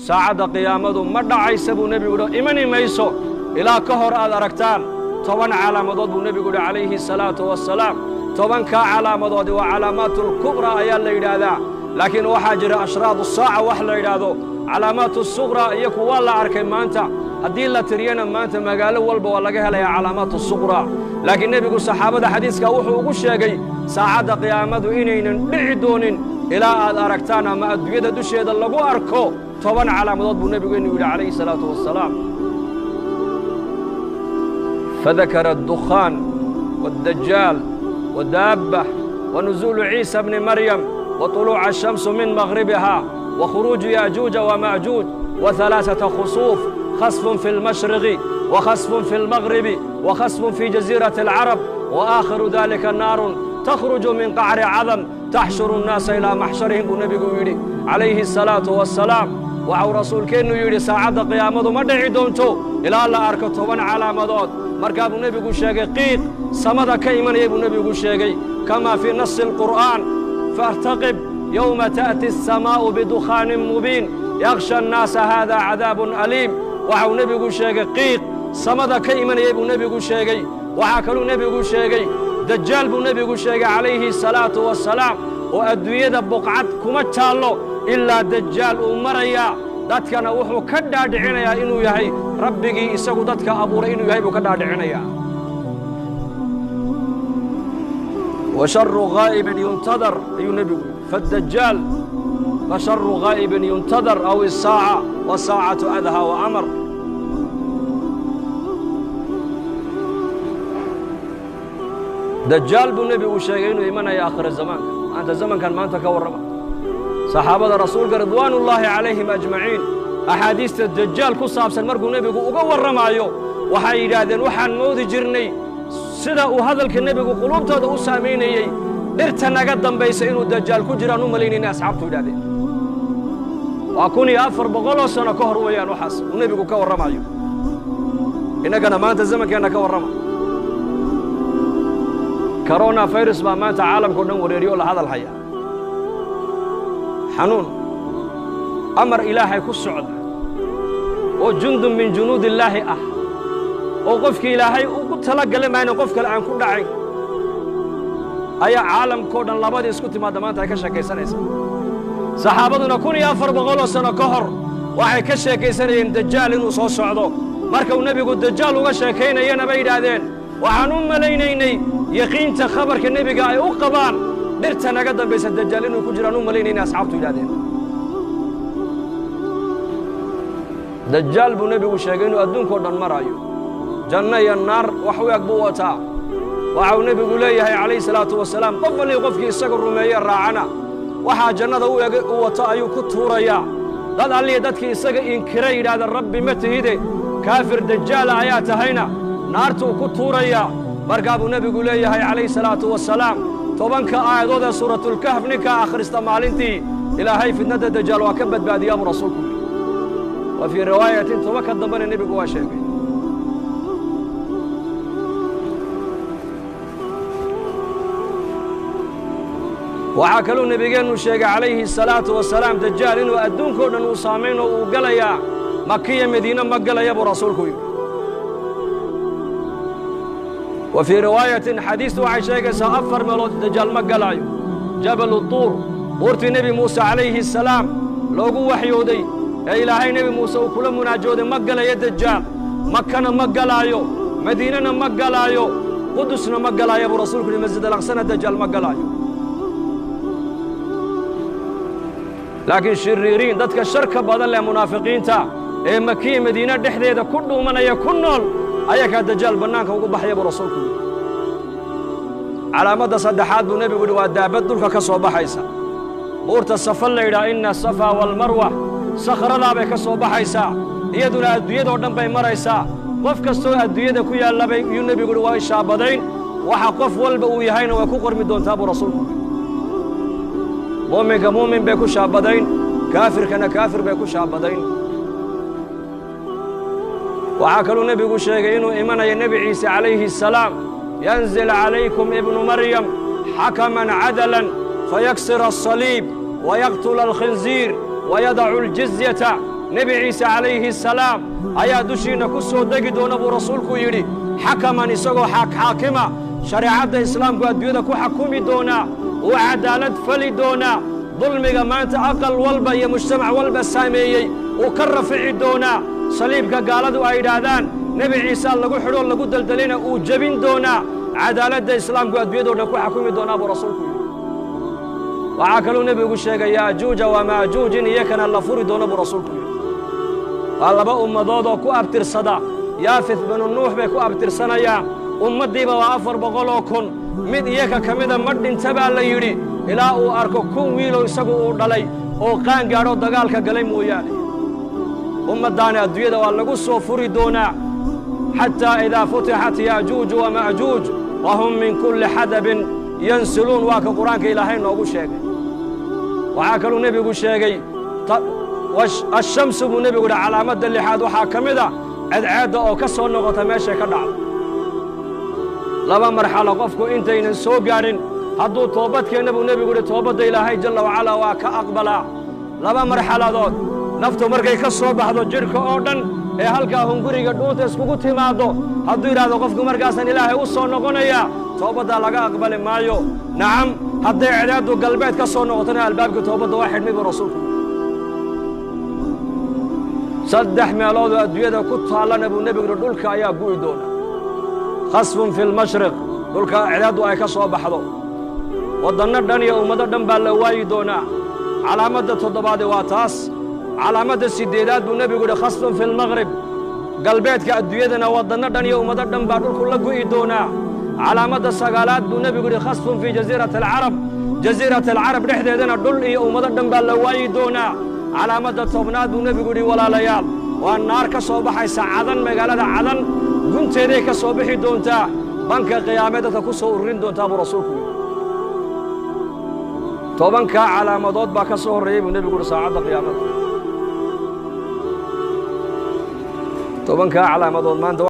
saacadda qiyaamadu ma dhacaysa buu nebigu yidhi imani mayso ilaa ka hor aad aragtaan 10 calaamadood buu nebigu yidhi calayhi salaatu wassalaam 10kaa calaamadoodi waa calaamaatul kubra ayaa la yidhaahdaa laakiin waxaa jira ashraadu saaca wax la yidhaahdo calaamaatu suqra iyaku waa la arkay maanta haddii la tiriyana maanta magaalo walba waa laga helayaa calaamaatu suqra laakiin nebigu saxaabada xadiiska wuxuu ugu sheegay saacadda qiyaamadu inaynan dhici doonin ilaa aad aragtaan ama adduunyada dusheeda lagu arko 10 calaamadood buu nebigeenu yidhi calayhi salaatu wassalaam fadakara addukhaan والدجال والدابة ونزول عيسى بن مريم وطلوع الشمس من مغربها وخروج ياجوج وماجوج وثلاثة خسوف خسف في المشرق وخسف في المغرب وخسف في جزيرة العرب وآخر ذلك النار تخرج من قعر عظم تحشر الناس إلى محشرهم النبي يري عليه الصلاة والسلام وعو رسول كأنه يري ساعد قيامة مدعي دونتو إلى الله أركته من على مضاد مركب النبي شاقي قيد صمد كيمن يبو النبي شاقي كما في نص القرآن فارتقب يوم تأتي السماء بدخان مبين يغشى الناس هذا عذاب أليم وعو نبي شاقي قيد صمد كيمن يبو النبي شاقي وعاكلوا نبي شاقي دجال بو نبي شاقي عليه الصلاة والسلام وأدوية بقعد كما تشالو إلا دجال أمريا dadkana wuxuu ka dhaadhicinayaa inuu yahay rabbigii isagu dadka abuuray inuu yahay buu ka dhaadhicinayaa wa sharru ghaa'ibin yuntadar ayuu nebigu faddajaal wa sharru ghaa'ibin yuntadar aw is-saaca wa saacatu adha wa amar dajaal buu nebigu sheegay inuu imanaya aakhir zamaanka maanta zamankan maanta ka warrama صحابة رسولك رضوان الله عليهم أجمعين أحاديث الدجال كصابسا مرقوا نبي وقوى الرمايو وحي رادين وحان موذي جرني سيدا وهذا النبي قلوب تهدو ساميني ارتنا قدام بيسينو الدجال كجرانو مليني ناس عبتو رادين وأكوني أفر بغلو سنة كهر ويان وحاس ونبي كوى الرمايو إنك أنا ما أنت زمن كأنك كوى الرمايو كورونا فيروس ما أنت عالم كنا وريريو لهذا الحياة حنون أمر إلهي كالسعود وجند من جنود الله وقفك إلهي وقلت لك لما أنا قفك الآن كل عين أي عالم كودا لابد يسكت ما دمانت هكذا كيسان إيسان صحابتنا كوني أفر بغلو سنة كهر وحي كشا كيسان دجال إنو صوص سعودو مركو النبي قد دجال وغشا كينا ينا بيد هذين وحنون ملينيني يقين تخبر كالنبي قاي وقبان درتنا قدام بيس الدجال إنه كجرانو ملينين أصحابته إلادين دجال بو نبي وشاقينو أدون كوردان مرايو جنة النار وحويك بوتا وعو نبي قوليه عليه الصلاة والسلام قفل يقفك يساقر رمية الراعنا وحا جنة ووتا أيو كتوريا داد اللي دادك يساقر إنكري هذا الرب متهيدي كافر دجال آيات هينا نارتو كتوريا مرقابو نبي قوليه عليه الصلاة والسلام طبعاً آيات سورة الكهف نكا آخر استمالينتي إلى هاي في الندى دجال وكبت بعد يام رسولكم وفي رواية توكد ضمن النبي قواشيك وعاكلوا النبي قال الشيخ عليه الصلاة والسلام دجال إنه أدون كورن وصامين وقليا مكية مدينة مقليا برسولكم وفي رواية حديث وعيشيك سأفر ملوت دجال مقلايو جبل الطور قرت نبي موسى عليه السلام لوقو وحيودي إلهي نبي موسى وكل مناجود مقلا يا دجال مكة مقلايو مدينة مقلايو قدسنا مقلايو برسولك المسجد الأقصى دجال مقلايو لكن شريرين دتك الشركة بدل منافقين تا مكية مدينة دحديدة كله من يكونول أيك الدجال بنانك وقبح يا برسولكم على مدى صدحات النبي ودوا دابت دولك كصوبة حيسا بورت الصفا إلى إن الصفا والمروة صخر لا بكصوبة حيسا يدنا الديد ودم بين مريسا قف كستو الديد كويا الله بين النبي ودوا الشابدين وحقف والبو يهين وكوكر من دون تابو رسولكم مؤمن كمؤمن بيكو شابدين كافر كان كافر بيكو شابدين وعاكلوا النبي شيء إنه إيمان يا النبي عيسى عليه السلام ينزل عليكم ابن مريم حكما عدلا فيكسر الصليب ويقتل الخنزير ويضع الجزية nebi ciise calayhi salaam ayaa dushiinna ku soo degi doona buu rasuulku yidhi xakaman isagoo xaakima shareecadda islaamku adduunyada ku xakumi doonaa uu cadaalad fali doonaa dulmiga maanta aqal walba iyo mujtamac walba saameeyey uu ka rafici doonaa saliibka gaaladu ay yidhaahdaan nebi ciise lagu xidhoo lagu daldalina uu jebin doonaa cadaaladda islaamku adduunyadoo dhan ku xakumi doonaa buu rasuulku yidhi waxaa kaluu nebigu sheegay yaajuuja wa maajuujin iyakana la furi doono buu rasuulku yidhi waa laba ummadood oo ku abtirsada yaafith binu nuux bay ku abtirsanayaan ummaddiiba waa 400,000 mid iyaka ka mida ma dhinta baa la yidhi ilaa uu arko 1 wiilow isagu uu dhalay oo qaan gaadhoo dagaalka galay mooyaane ummaddaani adduunyada waa lagu soo furi doonaa xataa idaa futixat yaajuuju wa maajuuj wa hum min kulli xadabin yansiluun waa ka qur-aanka ilaahay noogu sheegay waxaa kaluu nebigu sheegay ashamsu buu nebigu yidhi calaamadda lixaad waxaa ka mid a cadceedda oo ka soo noqota meeshay ka dhacdo laba marxalo qofku intaynan soo gaadhin hadduu toobadkeenna buu nebigu yidhi toobadda ilaahay jalla wacalaa waa ka aqbalaa laba marxaladood naftu markay ka soo baxdo jidhka oo dhan ee halkaa hunguriga dhuunta iskugu timaaddo hadduu yidhaahdo qofku markaasaan ilaahay u soo noqonayaa toobaddaa laga aqbali maayo nacam hadday cadceeddu galbeed ka soo noqotona albaabkii toobadda waa xidhmay buu rasuulku 3 meeloodoo adduunyada ku taallana buu nebigu yidhi dhulka ayaa gu'i doona khasfun fi lmashriq dhulka cadceeddu ay ka soo baxdo waddanno dhan iyo ummado dhan baa la waayi doonaa calaamadda 7aad waa taas calaamadda 8aad buu nebigu yidhi khasfun fi lmaqrib galbeedka adduunyadana waddanno dhan iyo ummado dhan baa dhulku la gu'i doonaa calaamadda 9aad buu nebigu yidhi khasfun fii jasiirati alcarab jasiirati alcarab dhexdeedana dhul iyo ummado dhan baa la waayi doonaa calaamadda 10aad buu nebigu yidhi walaalayaal waa naar ka soo baxaysa cadan magaalada cadan gunteeday ka soo bixi doontaa banka qiyaamee dadka ku soo ururin doontaa buu rasuulku yidhi 10kaa calaamadood baa ka soo horreeyey buu nebigu yidhi saacadda qiyaamada 10kaa calaamadood maanta